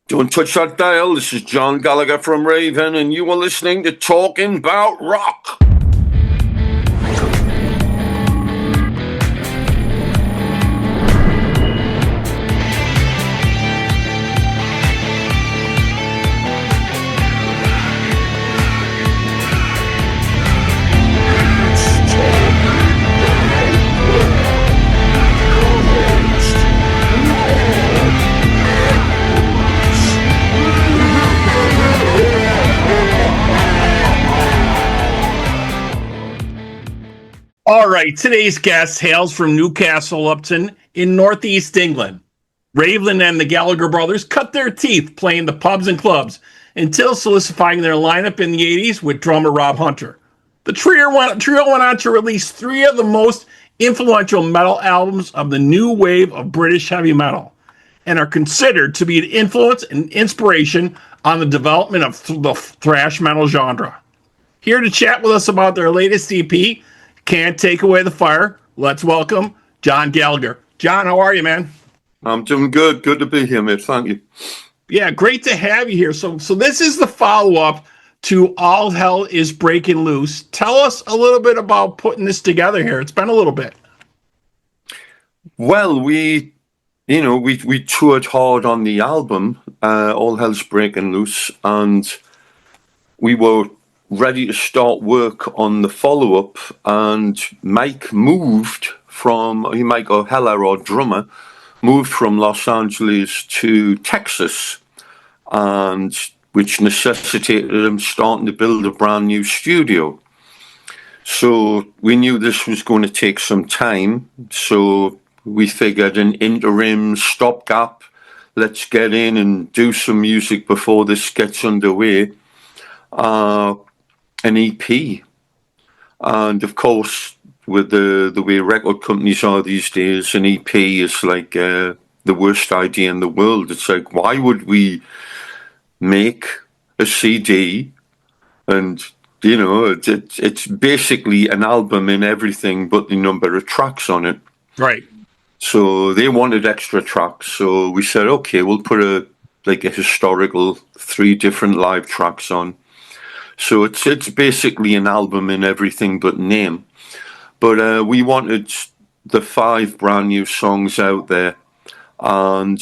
Don't touch that dial. This is John Gallagher from Raven, and you are listening to Talking About Rock. All right, today's guest hails from Newcastle Upton in northeast England. Raven and the Gallagher brothers cut their teeth playing the pubs and clubs until solidifying their lineup in the 80s with drummer Rob Hunter. The trio went on to release three of the most influential metal albums of the new wave of British heavy metal and are considered to be an influence and inspiration on the development of the thrash metal genre. Here to chat with us about their latest EP, Can't Take Away the Fire, let's welcome John Gallagher. John, how are you, man? I'm doing good. Good to be here, mate. Thank you. Yeah, great to have you here. So this is the follow-up to All Hell is Breaking Loose. Tell us a little bit about putting this together here. It's been a little bit. Well, we toured hard on the album, All Hell's Breaking Loose, and we were ready to start work on the follow-up, and Mike O'Heller, our drummer, moved from Los Angeles to Texas, and which necessitated him starting to build a brand new studio. So we knew this was going to take some time, so we figured an interim stopgap, let's get in and do some music before this gets underway. An EP, and of course, with the way record companies are these days, an EP is like the worst idea in the world. It's like, why would we make a CD? And it's basically an album in everything but the number of tracks on it. Right. So they wanted extra tracks, so we said, okay, we'll put a historical 3 different live tracks on. So it's basically an album in everything but name. But we wanted the 5 brand new songs out there, and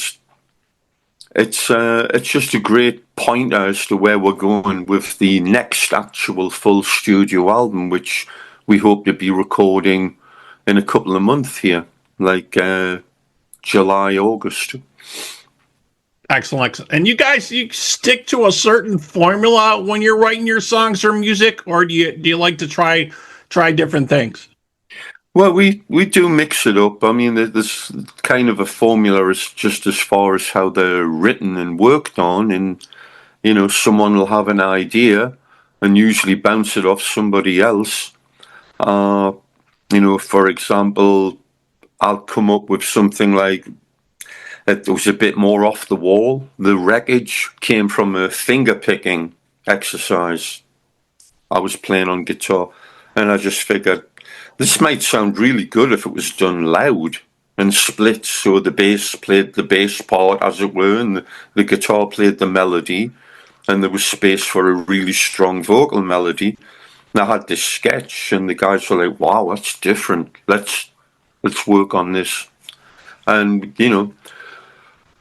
it's just a great pointer as to where we're going with the next actual full studio album, which we hope to be recording in a couple of months here, like July, August. Excellent. And you guys, you stick to a certain formula when you're writing your songs or music, or do you like to try different things? Well, we do mix it up. I mean, there's kind of a formula is just as far as how they're written and worked on, and someone will have an idea and usually bounce it off somebody else. For example, I'll come up with something like, it was a bit more off the wall. The wreckage came from a finger picking exercise I was playing on guitar, and I just figured this might sound really good if it was done loud and split, so the bass played the bass part, as it were, and the guitar played the melody, and there was space for a really strong vocal melody. And I had this sketch, and the guys were like, wow, that's different. Let's work on this. And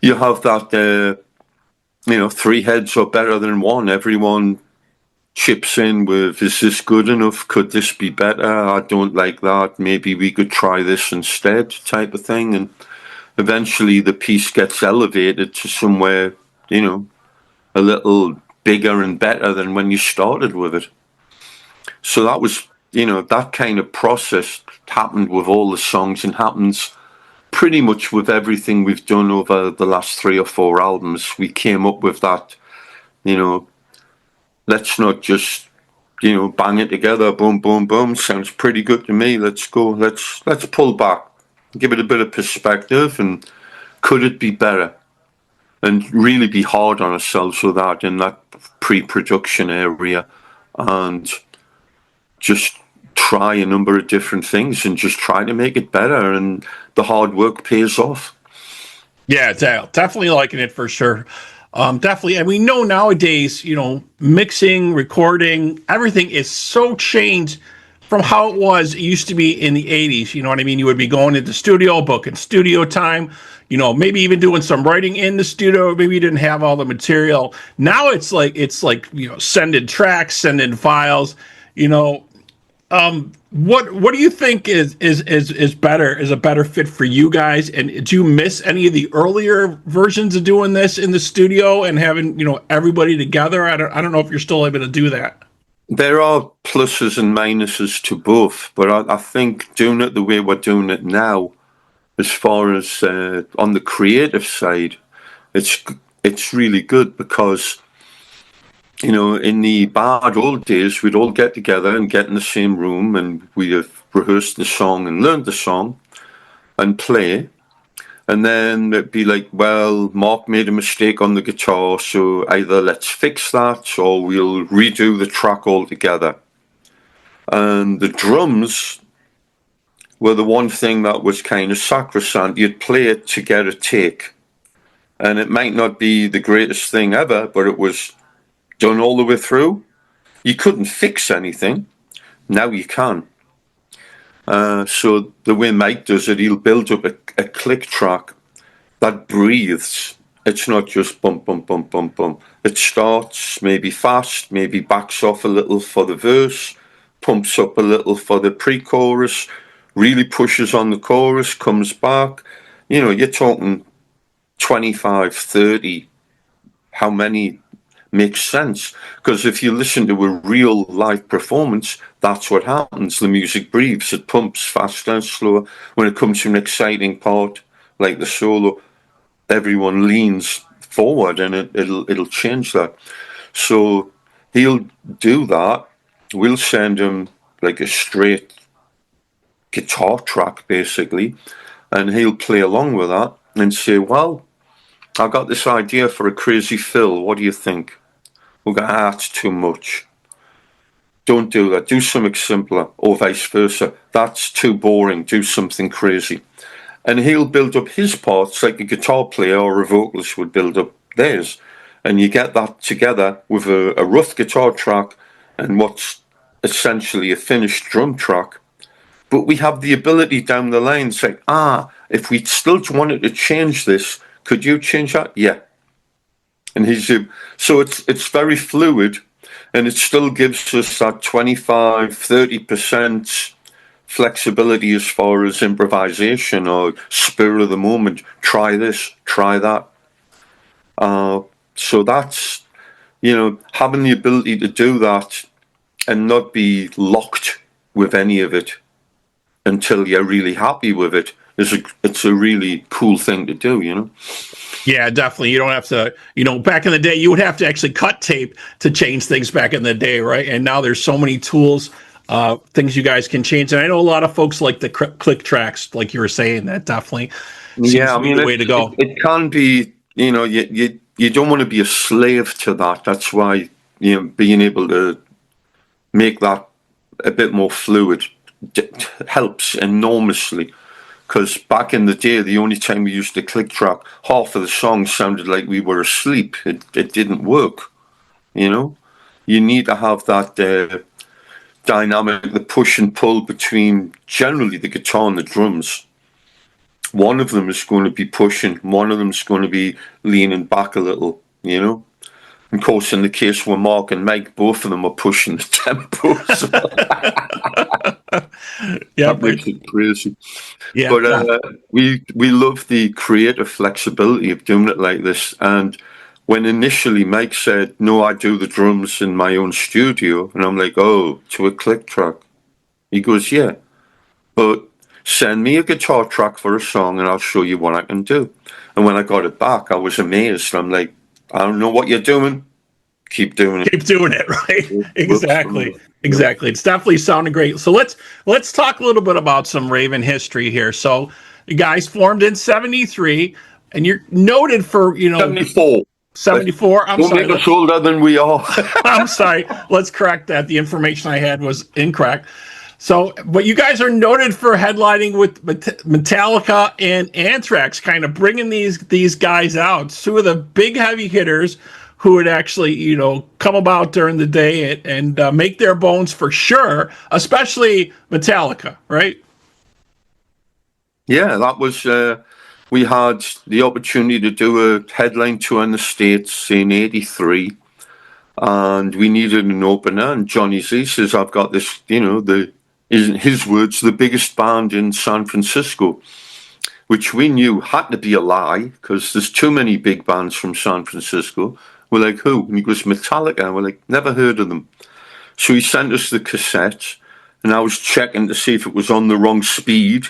you have that, 3 heads are better than one. Everyone chips in with, is this good enough? Could this be better? I don't like that. Maybe we could try this instead, type of thing. And eventually the piece gets elevated to somewhere, a little bigger and better than when you started with it. So that was, that kind of process happened with all the songs, and happens pretty much with everything we've done over the last 3 or 4 albums. We came up with that, let's not just, bang it together, boom, boom, boom, sounds pretty good to me, let's go, let's pull back, give it a bit of perspective, and could it be better? And really be hard on ourselves with that in that pre-production area, and just try a number of different things and just try to make it better, and the hard work pays off. Yeah, definitely liking it for sure. Definitely. And we know nowadays, mixing, recording, everything is so changed from how it was. It used to be in the 80s. You know what I mean? You would be going into the studio, booking studio time, maybe even doing some writing in the studio. Maybe you didn't have all the material. Now it's like, sending tracks, sending files, you know, what do you think is better, is a better fit for you guys? And do you miss any of the earlier versions of doing this in the studio and having everybody together? I don't know if you're still able to do that. There are pluses and minuses to both, but I think doing it the way we're doing it now, as far as on the creative side, it's really good because in the bad old days, we'd all get together and get in the same room and we'd have rehearsed the song and learned the song and play. And then it'd be like, well, Mark made a mistake on the guitar, so either let's fix that or we'll redo the track altogether. And the drums were the one thing that was kind of sacrosanct. You'd play it to get a take. And it might not be the greatest thing ever, but it was done all the way through. You couldn't fix anything. Now you can. So the way Mike does it, he'll build up a click track that breathes. It's not just bump, bump, bump, bump, bump. It starts maybe fast, maybe backs off a little for the verse, pumps up a little for the pre-chorus, really pushes on the chorus, comes back. You're talking 25, 30. How many makes sense? Because if you listen to a real live performance, that's what happens. The music breathes. It pumps faster and slower. When it comes to an exciting part like the solo, everyone leans forward and it'll change that. So he'll do that. We'll send him like a straight guitar track basically, and he'll play along with that and say, well, I got this idea for a crazy fill. What do you think? We'll go, it's too much. Don't do that. Do something simpler, or vice versa. That's too boring. Do something crazy. And he'll build up his parts like a guitar player or a vocalist would build up theirs. And you get that together with a rough guitar track and what's essentially a finished drum track. But we have the ability down the line to say, if we still wanted to change this, could you change that? Yeah. And so it's very fluid, and it still gives us that 25-30% flexibility as far as improvisation or spur of the moment. Try this, try that. So that's, having the ability to do that and not be locked with any of it until you're really happy with it. It's a really cool thing to do, Yeah, definitely. You don't have to, back in the day, you would have to actually cut tape to change things back in the day, right? And now there's so many tools, things you guys can change. And I know a lot of folks like the click tracks, like you were saying, that definitely seems to be the way to go. It can be, you don't want to be a slave to that. That's why, being able to make that a bit more fluid helps enormously. Because back in the day, the only time we used the click track, half of the song sounded like we were asleep. It didn't work, You need to have that dynamic, the push and pull between generally the guitar and the drums. One of them is going to be pushing, one of them is going to be leaning back a little, Of course, in the case with Mark and Mike, both of them are pushing the tempo. So yeah, that makes it crazy. Yeah, but we love the creative flexibility of doing it like this. And when initially Mike said, no, I do the drums in my own studio, and I'm like, to a click track. He goes, yeah, but send me a guitar track for a song and I'll show you what I can do. And when I got it back, I was amazed. I'm like, I don't know what you're doing. Keep doing it. Keep doing it, right? Exactly. It's definitely sounding great. So let's talk a little bit about some Raven history here. So you guys formed in 73, and you're noted for 74. 74. I'm sorry. Don't make us older than we are. I'm sorry. Let's correct that. The information I had was incorrect. So, but you guys are noted for headlining with Metallica and Anthrax, kind of bringing these guys out, two of the big heavy hitters who would actually, come about during the day and make their bones for sure, especially Metallica, right? Yeah, that was. We had the opportunity to do a headline tour in the States in '83, and we needed an opener. And Johnny Z says, "I've got this, in his words, the biggest band in San Francisco," which we knew had to be a lie because there's too many big bands from San Francisco. We're like, who? And he goes, Metallica. And we're like, never heard of them. So he sent us the cassette, and I was checking to see if it was on the wrong speed,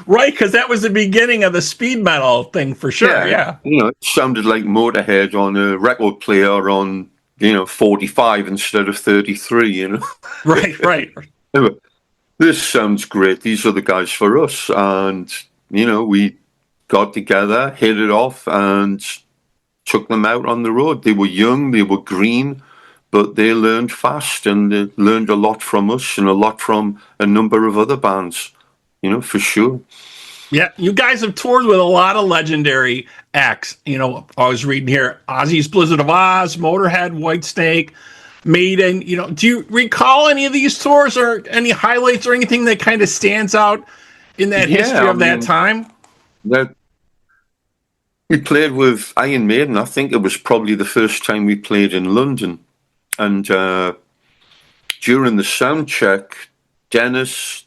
Right, because that was the beginning of the speed metal thing for sure. Yeah. It sounded like Motorhead on a record player on, 45 instead of 33, Right. Anyway, this sounds great. These are the guys for us. And, we got together, hit it off, and took them out on the road. They were young, they were green, but they learned fast, and they learned a lot from us and a lot from a number of other bands, for sure. Yeah, you guys have toured with a lot of legendary acts. I was reading here, Ozzy's Blizzard of Oz, Motorhead, Whitesnake, Maiden. Do you recall any of these tours or any highlights or anything that kind of stands out in that history of that time? We played with Iron Maiden. I think it was probably the first time we played in London. And during the sound check, Dennis,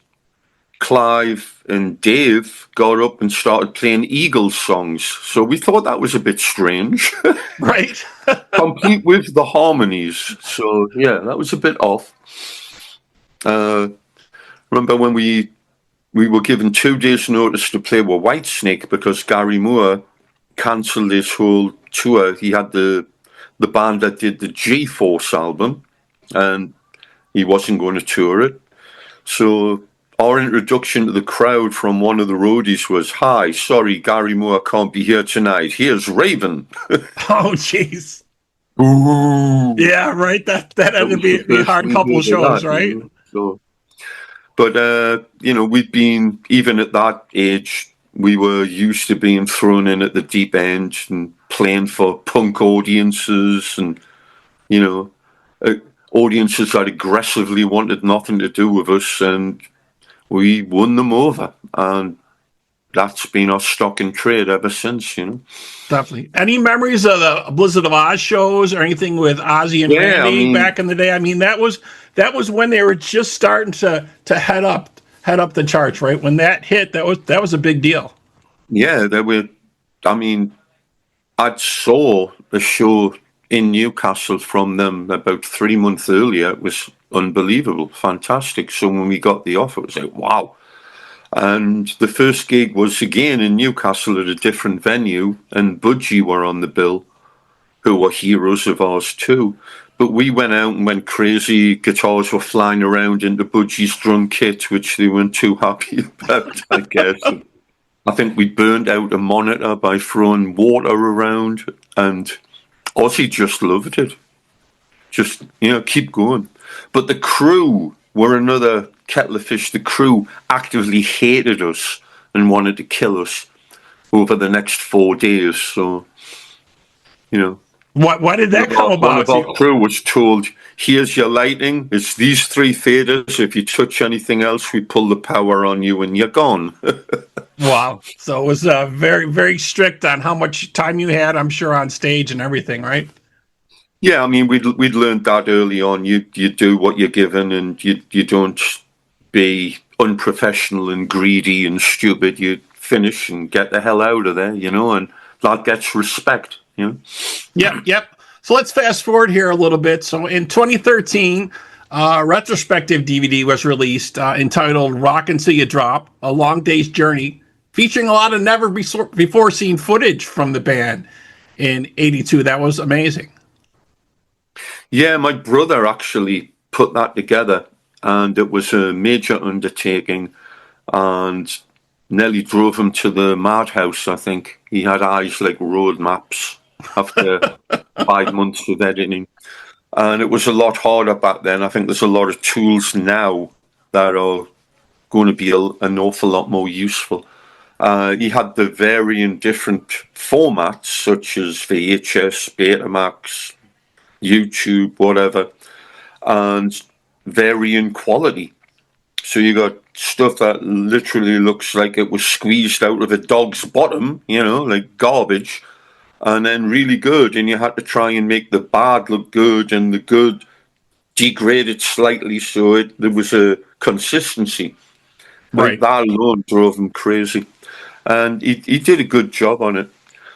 Clive, and Dave got up and started playing Eagles songs. So we thought that was a bit strange. Right. Complete with the harmonies. So, yeah, that was a bit off. Remember when we were given 2 days' notice to play with Whitesnake because Gary Moore cancelled his whole tour. He had the band that did the G-Force album, and he wasn't going to tour it. So our introduction to the crowd from one of the roadies was, "Hi, sorry, Gary Moore can't be here tonight. Here's Raven." Oh, jeez. Ooh. Yeah, right. That had to be a hard couple of shows, right? So, but we'd been, even at that age, we were used to being thrown in at the deep end and playing for punk audiences and, audiences that aggressively wanted nothing to do with us, and we won them over. And that's been our stock in trade ever since, Definitely. Any memories of the Blizzard of Oz shows or anything with Ozzy and Randy back in the day? I mean, that was when they were just starting to head up the charts, right? When that hit, that was a big deal. Yeah, I saw a show in Newcastle from them about 3 months earlier. It was unbelievable, fantastic. So when we got the offer, it was like, wow. And the first gig was again in Newcastle at a different venue, and Budgie were on the bill, who were heroes of ours too. But we went out and went crazy. Guitars were flying around into Budgie's drum kit, which they weren't too happy about, I guess. I think we burned out a monitor by throwing water around, and Ozzy just loved it. Just, keep going. But the crew were another kettle of fish. The crew actively hated us and wanted to kill us over the next 4 days. So, Why did that come about? One of our crew was told, "Here's your lighting. It's these 3 faders. If you touch anything else, we pull the power on you and you're gone." Wow. So it was very, very strict on how much time you had, I'm sure, on stage and everything, right? Yeah, I mean, we'd learned that early on. You do what you're given, and you don't be unprofessional and greedy and stupid. You finish and get the hell out of there, and that gets respect, Yep. So let's fast forward here a little bit. So in 2013, a retrospective DVD was released entitled "Rockin' Till You Drop: A Long Day's Journey," featuring a lot of never before seen footage from the band in '82. That was amazing. Yeah, my brother actually put that together, and it was a major undertaking, and nearly drove him to the madhouse, I think. He had eyes like road maps after 5 months of editing. And it was a lot harder back then. I think there's a lot of tools now that are going to be an awful lot more useful. He had the varying different formats, such as VHS, Betamax, YouTube, whatever, and varying quality. So you got stuff that literally looks like it was squeezed out of a dog's bottom, like garbage, and then really good. And you had to try and make the bad look good and the good degraded slightly, so there was a consistency. Right. That alone drove him crazy. And he did a good job on it.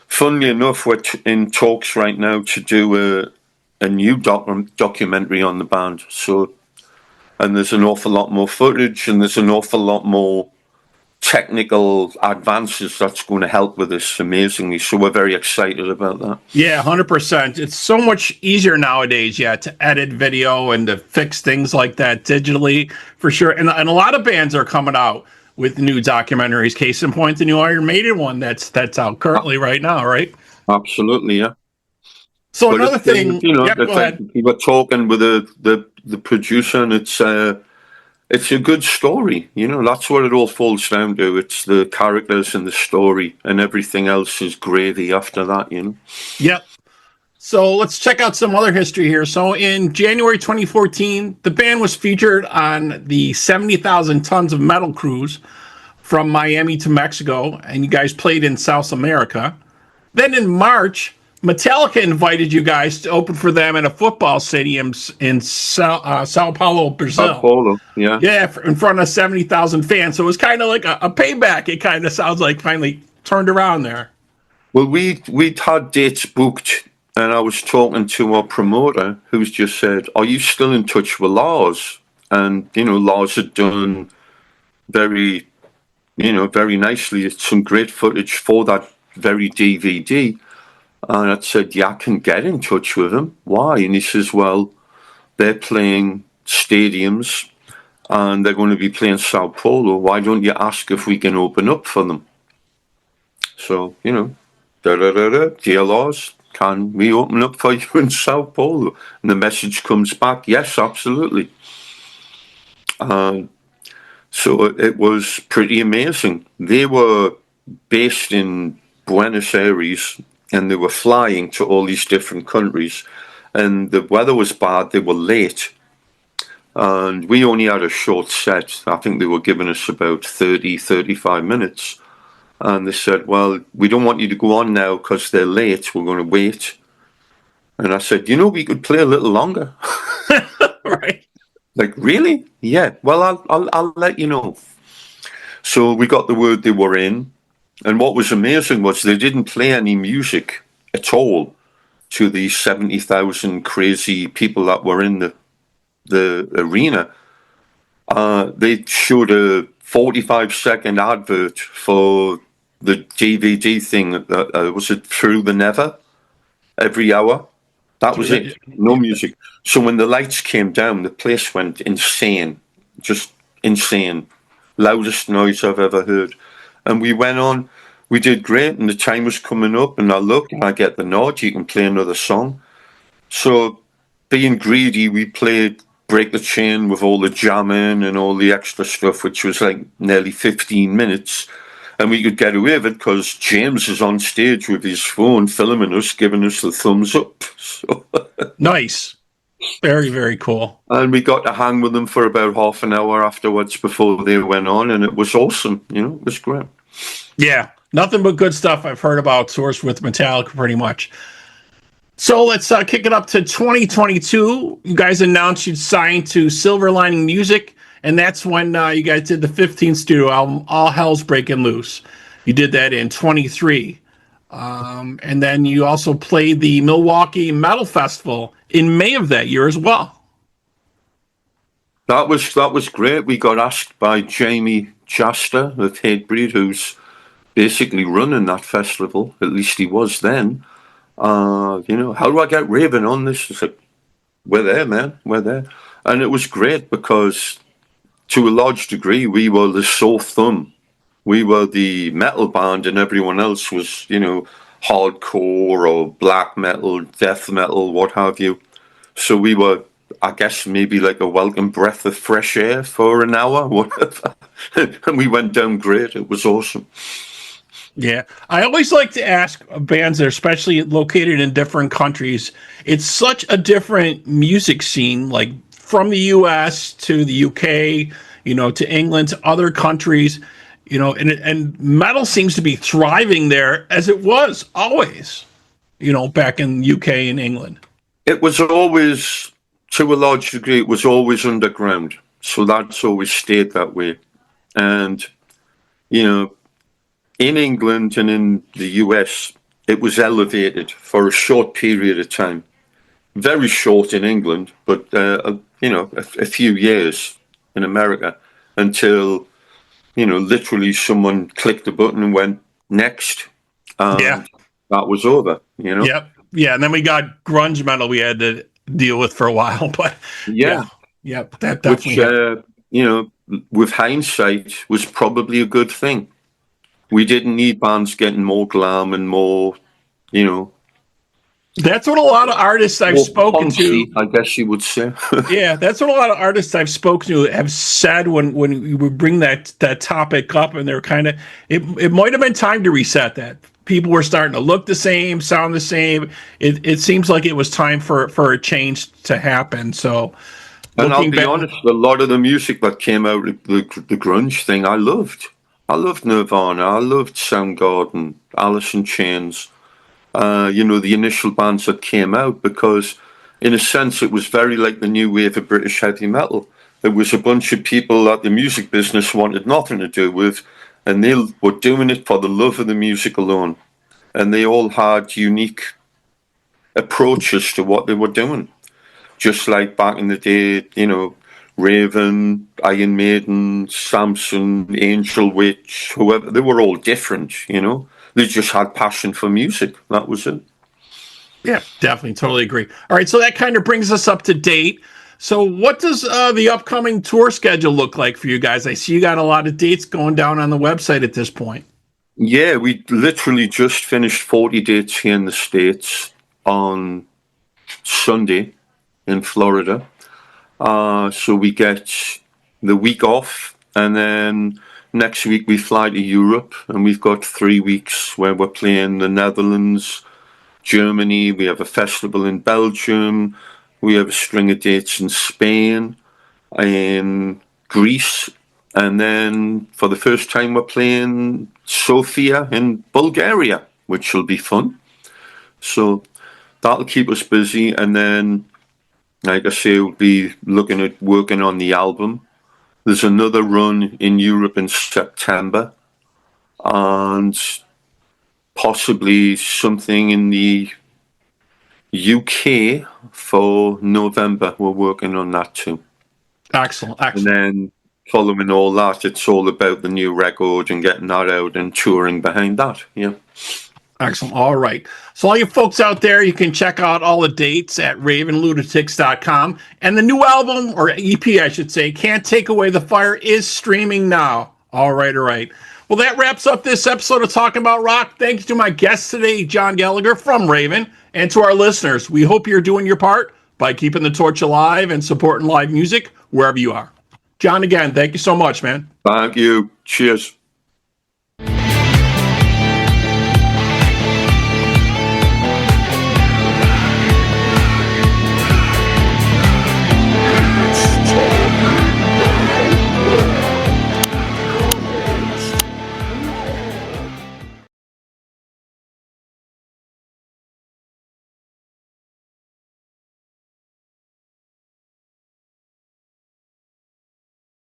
Funnily enough, we're in talks right now to do a new documentary on the band. And there's an awful lot more footage, and there's an awful lot more technical advances that's going to help with this amazingly. So we're very excited about that. Yeah, 100%. It's so much easier nowadays, to edit video and to fix things like that digitally, for sure. And a lot of bands are coming out with new documentaries. Case in point, the new Iron Maiden one that's out currently right now, right? Absolutely, yeah. So another thing, go ahead. We were talking with the producer, and it's a good story. That's what it all falls down to. It's the characters and the story, and everything else is gravy after that. Yep. So let's check out some other history here. So in January 2014, the band was featured on the 70,000 Tons of Metal cruise from Miami to Mexico, and you guys played in South America. Then in March, Metallica invited you guys to open for them at a football stadium in Sao Paulo, Brazil. Sao Paulo, yeah. Yeah, in front of 70,000 fans. So it was kind of like a payback. It kind of sounds like finally turned around there. Well, we'd had dates booked, and I was talking to our promoter, who's just said, "Are you still in touch with Lars?" And Lars had done very nicely some great footage for that very DVD. And I said, "Yeah, I can get in touch with him. Why?" And he says, "Well, they're playing stadiums, and they're going to be playing Sao Paulo. Why don't you ask if we can open up for them?" So, "Dear Lars, can we open up for you in Sao Paulo?" And the message comes back, "Yes, absolutely." So it was pretty amazing. They were based in Buenos Aires, and they were flying to all these different countries, and the weather was bad. They were late, and we only had a short set. I think they were giving us about 35 minutes, and they said, "Well, we don't want you to go on now because they're late. We're going to wait." And I said, "We could play a little longer." Right. Like, really? Yeah. Well, I'll let you know. So we got the word they were in. And what was amazing was they didn't play any music at all to the 70,000 crazy people that were in the arena. They showed a 45-second advert for the DVD thing. Was it Through the Never? Every hour. That was it. No music. So when the lights came down, the place went insane. Just insane. Loudest noise I've ever heard. And we went on. We did great, and the time was coming up, and I look, and I get the nod. You can play another song. So, being greedy, we played Break the Chain with all the jamming and all the extra stuff, which was like nearly 15 minutes. And we could get away with it because James is on stage with his phone filming us, giving us the thumbs up. So nice. Very, very cool. And we got to hang with them for about half an hour afterwards before they went on, and it was awesome. It was great. Yeah, nothing but good stuff I've heard about tours with Metallica pretty much. So let's kick it up to 2022. You guys announced you'd signed to Silver Lining Music, and that's when you guys did the 15th studio album, All Hell's Breaking Loose. You did that in 23. And then you also played the Milwaukee Metal Festival in May of that year as well. That was great. We got asked by Jamie Chester of Hatebreed, who's basically running that festival. At least he was then. How do I get Raven on this? It's like, we're there, man. We're there. And it was great because to a large degree, we were the sore thumb. We were the metal band, and everyone else was, hardcore or black metal, death metal, what have you. So we were I guess maybe like a welcome breath of fresh air for an hour, whatever. And we went down great. It was awesome. Yeah. I always like to ask bands that are especially located in different countries. It's such a different music scene, like from the US to the UK, to England, to other countries, and metal seems to be thriving there as it was always, back in UK and England. It was always, to a large degree, it was always underground. So that's always stayed that way. And, in England and in the US, it was elevated for a short period of time. Very short in England, but, a few years in America until, literally someone clicked the button and went, next. Yeah. That was over, Yep. Yeah. And then we got grunge metal we had to deal with for a while. But yeah. Yep. That definitely. Which, with hindsight, was probably a good thing. We didn't need bands getting more glam and more, That's what a lot of artists I've spoken punchy, to, I guess you would say. yeah, that's what a lot of artists I've spoken to have said when we would bring that topic up, and they're kind of, it might have been time to reset that. People were starting to look the same, sound the same. It seems like it was time for a change to happen. So, and I'll be honest, a lot of the music that came out of the grunge thing, I loved. I loved Nirvana. I loved Soundgarden, Alice in Chains. The initial bands that came out, because in a sense it was very like the new wave of British heavy metal. There was a bunch of people that the music business wanted nothing to do with, and they were doing it for the love of the music alone. And they all had unique approaches to what they were doing. Just like back in the day, Raven, Iron Maiden, Samson, Angel Witch, whoever, they were all different, They just had passion for music. That was it. Yeah, definitely. Totally agree. All right. So that kind of brings us up to date. So what does the upcoming tour schedule look like for you guys? I see you got a lot of dates going down on the website at this point. Yeah, we literally just finished 40 dates here in the States on Sunday in Florida. So we get the week off, and then next week we fly to Europe, and we've got 3 weeks where we're playing the Netherlands, Germany. We have a festival in Belgium. We have a string of dates in Spain, in Greece, and then for the first time we're playing Sofia in Bulgaria, which will be fun. So that'll keep us busy, and then, like I say, we'll be looking at working on the album. There's another run in Europe in September, and possibly something in the UK for November. We're working on that too. Excellent. And then following all that, it's all about the new record and getting that out and touring behind that. Yeah. Excellent. All right. So all you folks out there, you can check out all the dates at ravenlunatics.com. And the new album, or EP, I should say, Can't Take Away the Fire, is streaming now. All right. All right. Well, that wraps up this episode of Talking About Rock. Thank you to my guest today, John Gallagher from Raven, and to our listeners. We hope you're doing your part by keeping the torch alive and supporting live music wherever you are. John, again, thank you so much, man. Thank you. Cheers.